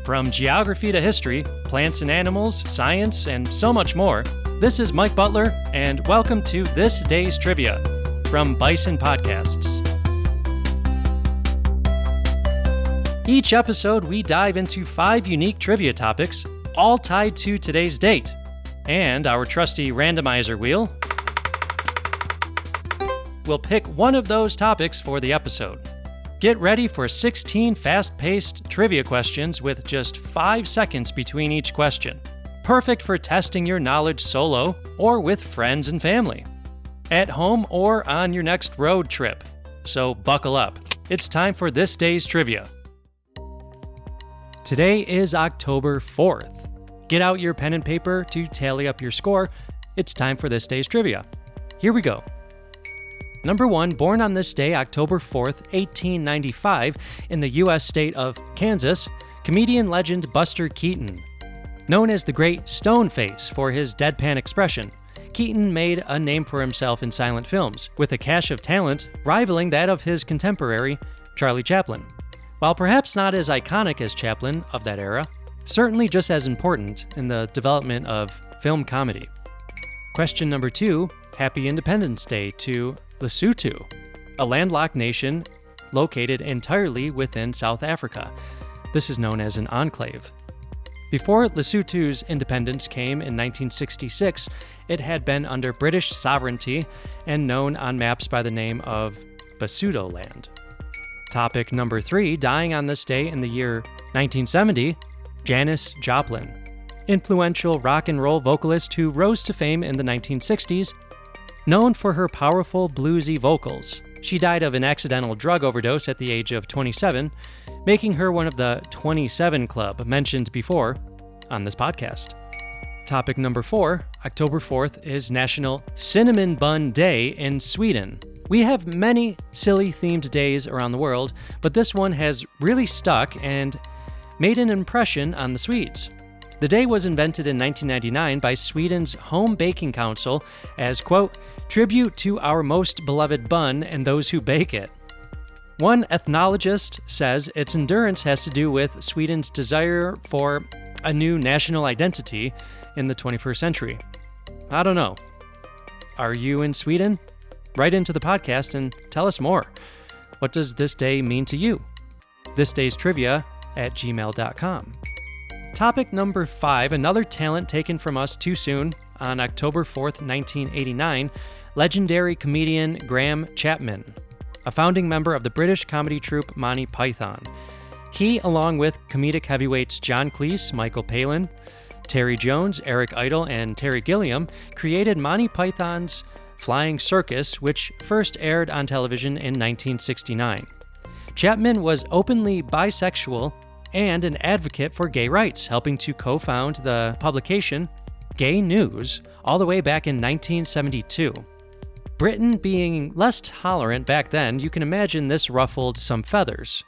From geography to history, plants and animals, science, and so much more, this is Mike Butler, and welcome to This Day's Trivia from Bison Podcasts. Each episode, we dive into 5 unique trivia topics, all tied to today's date, and our trusty randomizer wheel will pick one of those topics for the episode. Get ready for 16 fast-paced trivia questions with just 5 seconds between each question. Perfect for testing your knowledge solo or with friends and family. At home or on your next road trip. So buckle up. It's time for this day's trivia. Today is October 4th. Get out your pen and paper to tally up your score. It's time for this day's trivia. Here we go. Number 1, born on this day, October 4th, 1895, in the U.S. state of Kansas, comedian legend Buster Keaton. Known as the Great Stone Face for his deadpan expression, Keaton made a name for himself in silent films, with a cache of talent rivaling that of his contemporary, Charlie Chaplin. While perhaps not as iconic as Chaplin of that era, certainly just as important in the development of film comedy. Question number 2, Happy Independence Day to Lesotho, a landlocked nation located entirely within South Africa. This is known as an enclave. Before Lesotho's independence came in 1966, it had been under British sovereignty and known on maps by the name of Basuto Land. Topic number 3, dying on this day in the year 1970, Janis Joplin, influential rock and roll vocalist who rose to fame in the 1960s. Known for her powerful bluesy vocals, she died of an accidental drug overdose at the age of 27, making her one of the 27 Club mentioned before on this podcast. Topic number 4, October 4th is National Cinnamon Bun Day in Sweden. We have many silly themed days around the world, but this one has really stuck and made an impression on the Swedes. The day was invented in 1999 by Sweden's Home Baking Council as, quote, tribute to our most beloved bun and those who bake it. One ethnologist says its endurance has to do with Sweden's desire for a new national identity in the 21st century. I don't know. Are you in Sweden? Write into the podcast and tell us more. What does this day mean to you? thisdaystrivia@gmail.com. Topic number 5, another talent taken from us too soon. On October 4th, 1989, legendary comedian Graham Chapman, a founding member of the British comedy troupe Monty Python. He, along with comedic heavyweights John Cleese, Michael Palin, Terry Jones, Eric Idle, and Terry Gilliam, created Monty Python's Flying Circus, which first aired on television in 1969. Chapman was openly bisexual and an advocate for gay rights, helping to co-found the publication Gay News all the way back in 1972. Britain being less tolerant back then, you can imagine this ruffled some feathers.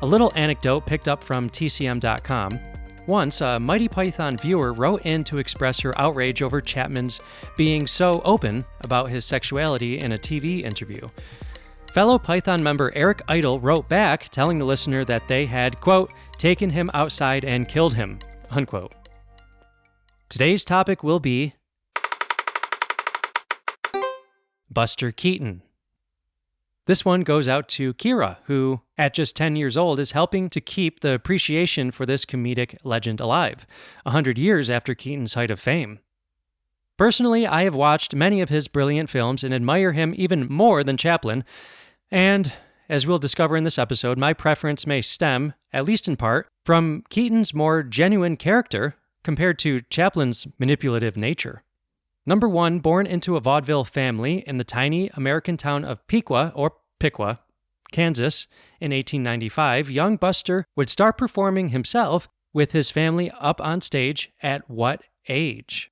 A little anecdote picked up from TCM.com. Once, a Mighty Python viewer wrote in to express her outrage over Chapman's being so open about his sexuality in a TV interview. Fellow Python member Eric Idle wrote back telling the listener that they had, quote, taken him outside and killed him, unquote. Today's topic will be Buster Keaton. This one goes out to Kira, who, at just 10 years old, is helping to keep the appreciation for this comedic legend alive, 100 years after Keaton's height of fame. Personally, I have watched many of his brilliant films and admire him even more than Chaplin, and, as we'll discover in this episode, my preference may stem, at least in part, from Keaton's more genuine character compared to Chaplin's manipulative nature. Number 1, born into a vaudeville family in the tiny American town of Piqua, Kansas, in 1895, young Buster would start performing himself with his family up on stage at what age?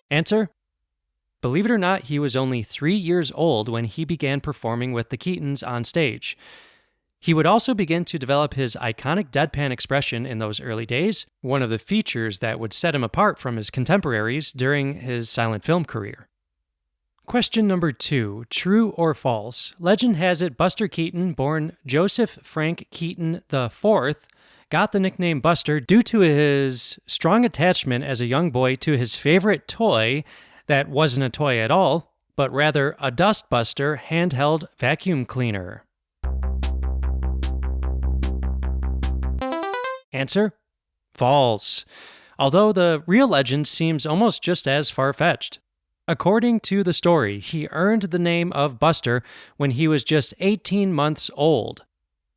Answer: believe it or not, he was only 3 years old when he began performing with the Keatons on stage. He would also begin to develop his iconic deadpan expression in those early days, one of the features that would set him apart from his contemporaries during his silent film career. Question number 2, true or false? Legend has it Buster Keaton, born Joseph Frank Keaton IV, got the nickname Buster due to his strong attachment as a young boy to his favorite toy that wasn't a toy at all, but rather a dustbuster handheld vacuum cleaner. Answer: false. Although the real legend seems almost just as far-fetched. According to the story, he earned the name of Buster when he was just 18 months old.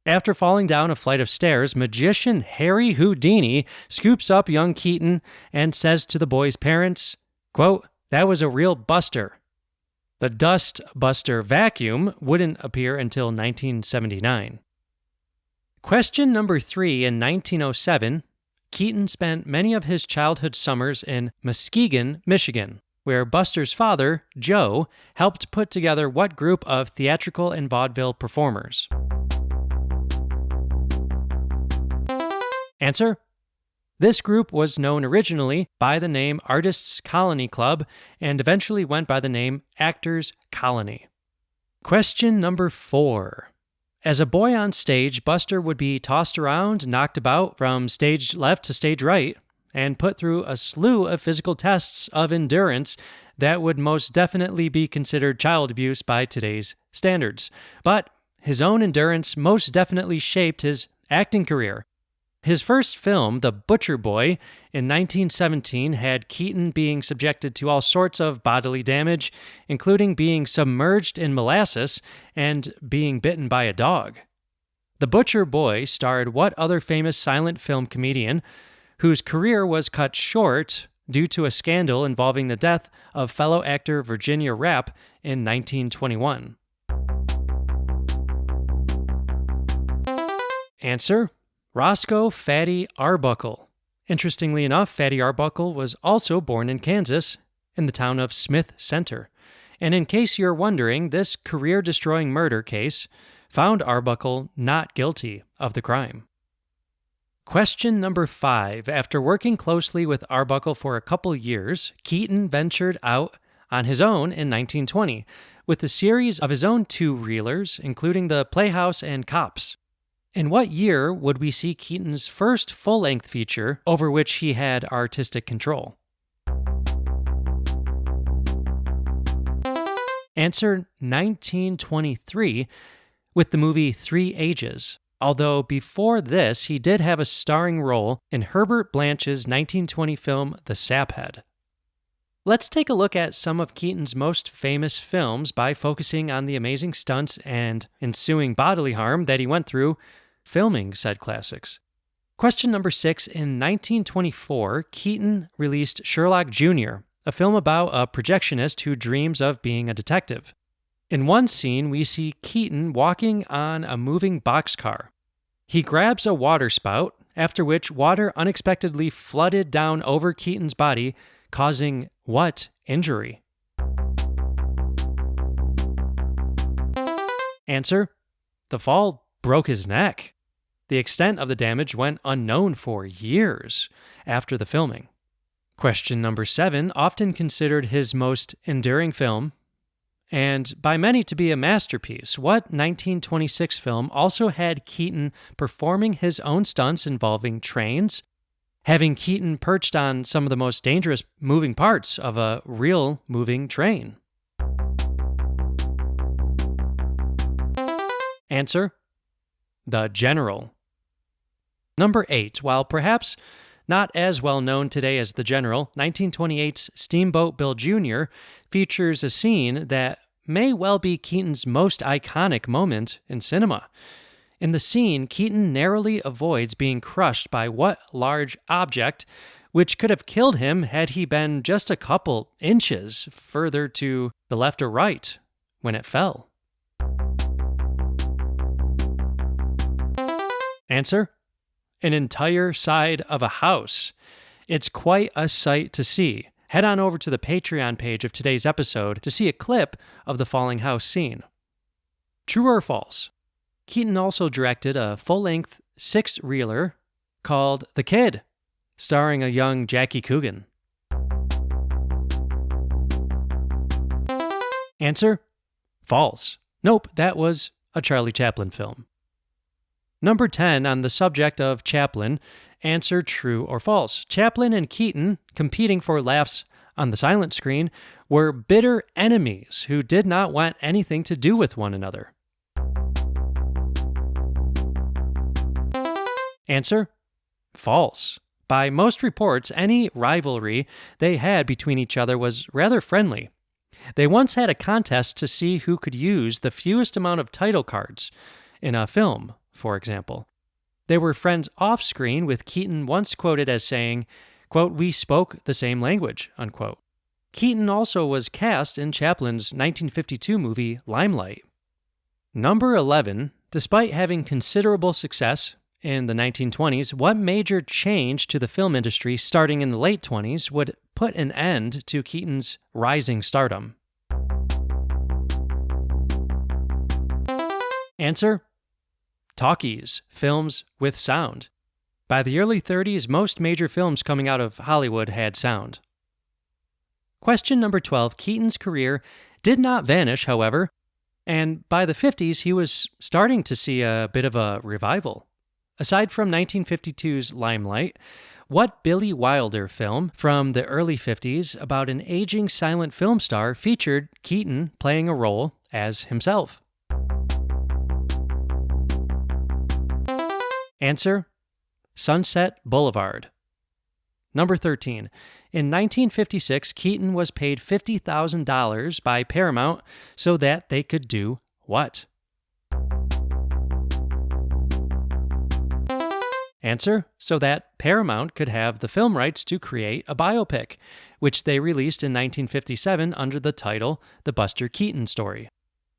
After falling down a flight of stairs, magician Harry Houdini scoops up young Keaton and says to the boy's parents, quote, "That was a real buster." The Dust Buster vacuum wouldn't appear until 1979. Question number 3, in 1907, Keaton spent many of his childhood summers in Muskegon, Michigan, where Buster's father, Joe, helped put together what group of theatrical and vaudeville performers? Answer: this group was known originally by the name Artists Colony Club and eventually went by the name Actors Colony. Question number 4. As a boy on stage, Buster would be tossed around, knocked about from stage left to stage right, and put through a slew of physical tests of endurance that would most definitely be considered child abuse by today's standards. But his own endurance most definitely shaped his acting career. His first film, The Butcher Boy, in 1917, had Keaton being subjected to all sorts of bodily damage, including being submerged in molasses and being bitten by a dog. The Butcher Boy starred what other famous silent film comedian whose career was cut short due to a scandal involving the death of fellow actor Virginia Rappe in 1921? Answer: Roscoe Fatty Arbuckle. Interestingly enough, Fatty Arbuckle was also born in Kansas, in the town of Smith Center. And in case you're wondering, this career-destroying murder case found Arbuckle not guilty of the crime. Question number 5. After working closely with Arbuckle for a couple years, Keaton ventured out on his own in 1920 with a series of his own two-reelers, including The Playhouse and Cops. In what year would we see Keaton's first full-length feature over which he had artistic control? Answer: 1923, with the movie 3 Ages. Although before this, he did have a starring role in Herbert Blanche's 1920 film The Saphead. Let's take a look at some of Keaton's most famous films by focusing on the amazing stunts and ensuing bodily harm that he went through filming said classics. Question number 6. In 1924, Keaton released Sherlock Jr., a film about a projectionist who dreams of being a detective. In one scene, we see Keaton walking on a moving boxcar. He grabs a water spout, after which water unexpectedly flooded down over Keaton's body, causing what injury? Answer: the fall broke his neck. The extent of the damage went unknown for years after the filming. Question number 7, often considered his most enduring film, and by many to be a masterpiece, what 1926 film also had Keaton performing his own stunts involving trains, having Keaton perched on some of the most dangerous moving parts of a real moving train? Answer: The General. Number 8, while perhaps not as well known today as The General, 1928's Steamboat Bill Jr. features a scene that may well be Keaton's most iconic moment in cinema. In the scene, Keaton narrowly avoids being crushed by what large object, which could have killed him had he been just a couple inches further to the left or right when it fell. Answer: an entire side of a house. It's quite a sight to see. Head on over to the Patreon page of today's episode to see a clip of the falling house scene. True or false? Keaton also directed a full-length 6-reeler called The Kid, starring a young Jackie Coogan. Answer: false. Nope, that was a Charlie Chaplin film. Number 10 on the subject of Chaplin, answer true or false. Chaplin and Keaton, competing for laughs on the silent screen, were bitter enemies who did not want anything to do with one another. Answer: false. By most reports, any rivalry they had between each other was rather friendly. They once had a contest to see who could use the fewest amount of title cards in a film, for example. They were friends off-screen, with Keaton once quoted as saying, quote, "We spoke the same language," unquote. Keaton also was cast in Chaplin's 1952 movie Limelight. Number 11, despite having considerable success in the 1920s, what major change to the film industry starting in the late 20s would put an end to Keaton's rising stardom? Answer: talkies, films with sound. By the early 30s, most major films coming out of Hollywood had sound. Question number 12. Keaton's career did not vanish, however, and by the 50s, he was starting to see a bit of a revival. Aside from 1952's Limelight, what Billy Wilder film from the early 50s about an aging silent film star featured Keaton playing a role as himself? Answer: Sunset Boulevard. Number 13. In 1956, Keaton was paid $50,000 by Paramount so that they could do what? Answer: so that Paramount could have the film rights to create a biopic, which they released in 1957 under the title The Buster Keaton Story.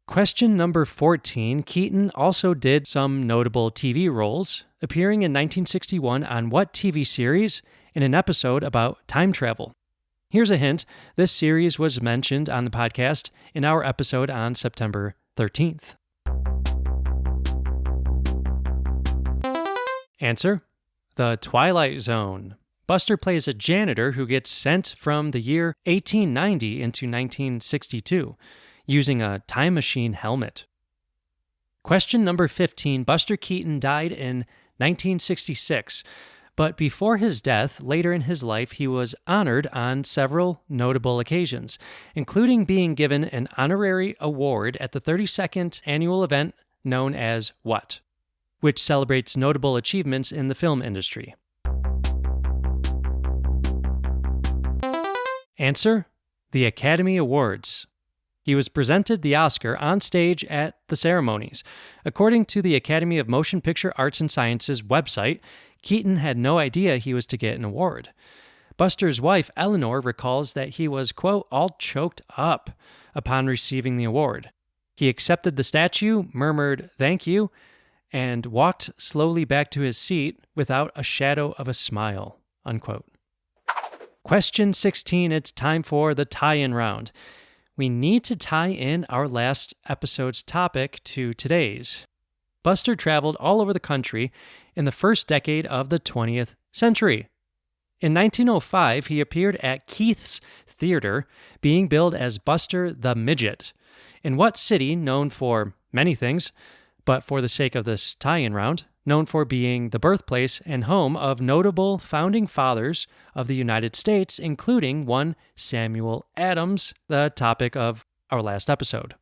Question number 14. Keaton also did some notable TV roles, appearing in 1961 on what TV series in an episode about time travel? Here's a hint. This series was mentioned on the podcast in our episode on September 13th. Answer: The Twilight Zone. Buster plays a janitor who gets sent from the year 1890 into 1962 using a time machine helmet. Question number 15. Buster Keaton died in 1966, but before his death, later in his life, he was honored on several notable occasions, including being given an honorary award at the 32nd annual event known as what? Which celebrates notable achievements in the film industry. Answer: the Academy Awards. He was presented the Oscar on stage at the ceremonies. According to the Academy of Motion Picture Arts and Sciences website, Keaton had no idea he was to get an award. Buster's wife, Eleanor, recalls that he was, quote, all choked up upon receiving the award. He accepted the statue, murmured, "Thank you," and walked slowly back to his seat without a shadow of a smile, unquote. Question 16, it's time for the tie-in round. We need to tie in our last episode's topic to today's. Buster traveled all over the country in the first decade of the 20th century. In 1905, he appeared at Keith's Theater, being billed as Buster the Midget. In what city, known for many things, but for the sake of this tie-in round, known for being the birthplace and home of notable founding fathers of the United States, including one Samuel Adams, the topic of our last episode?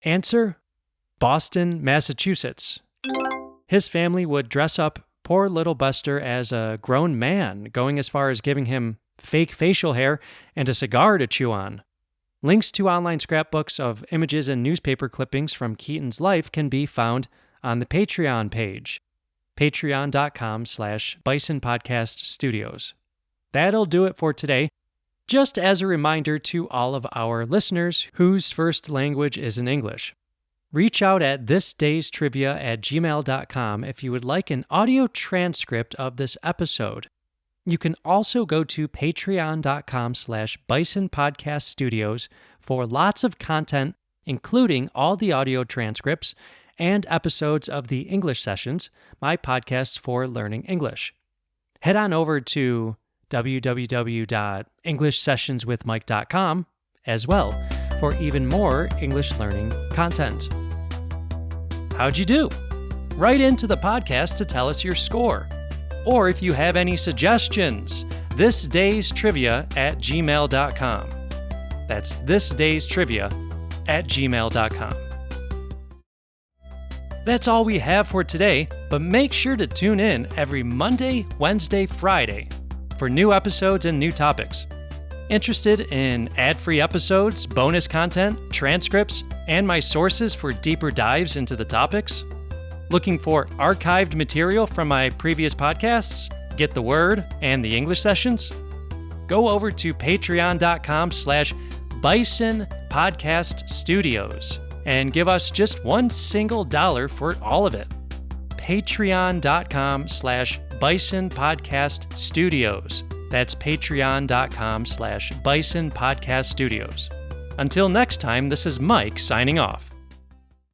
Answer: Boston, Massachusetts. His family would dress up poor little Buster as a grown man, going as far as giving him fake facial hair and a cigar to chew on. Links to online scrapbooks of images and newspaper clippings from Keaton's life can be found on the Patreon page, patreon.com/Bison Podcast Studios. That'll do it for today. Just as a reminder to all of our listeners whose first language isn't English, reach out at thisdaystrivia@gmail.com if you would like an audio transcript of this episode. You can also go to patreon.com/Bison Podcast Studios for lots of content, including all the audio transcripts and episodes of the English Sessions, my podcast for learning English. Head on over to www.englishsessionswithmike.com as well for even more English learning content. How'd you do? Write into the podcast to tell us your score. Or if you have any suggestions, thisdaystrivia@gmail.com. That's thisdaystrivia@gmail.com. That's all we have for today, but make sure to tune in every Monday, Wednesday, Friday for new episodes and new topics. Interested in ad-free episodes, bonus content, transcripts, and my sources for deeper dives into the topics? Looking for archived material from my previous podcasts, Get the Word, and the English sessions? Go over to patreon.com/Bison Podcast Studios and give us just $1 single for all of it. Patreon.com/Bison Podcast Studios. That's patreon.com/Bison Podcast Studios. Until next time, this is Mike signing off.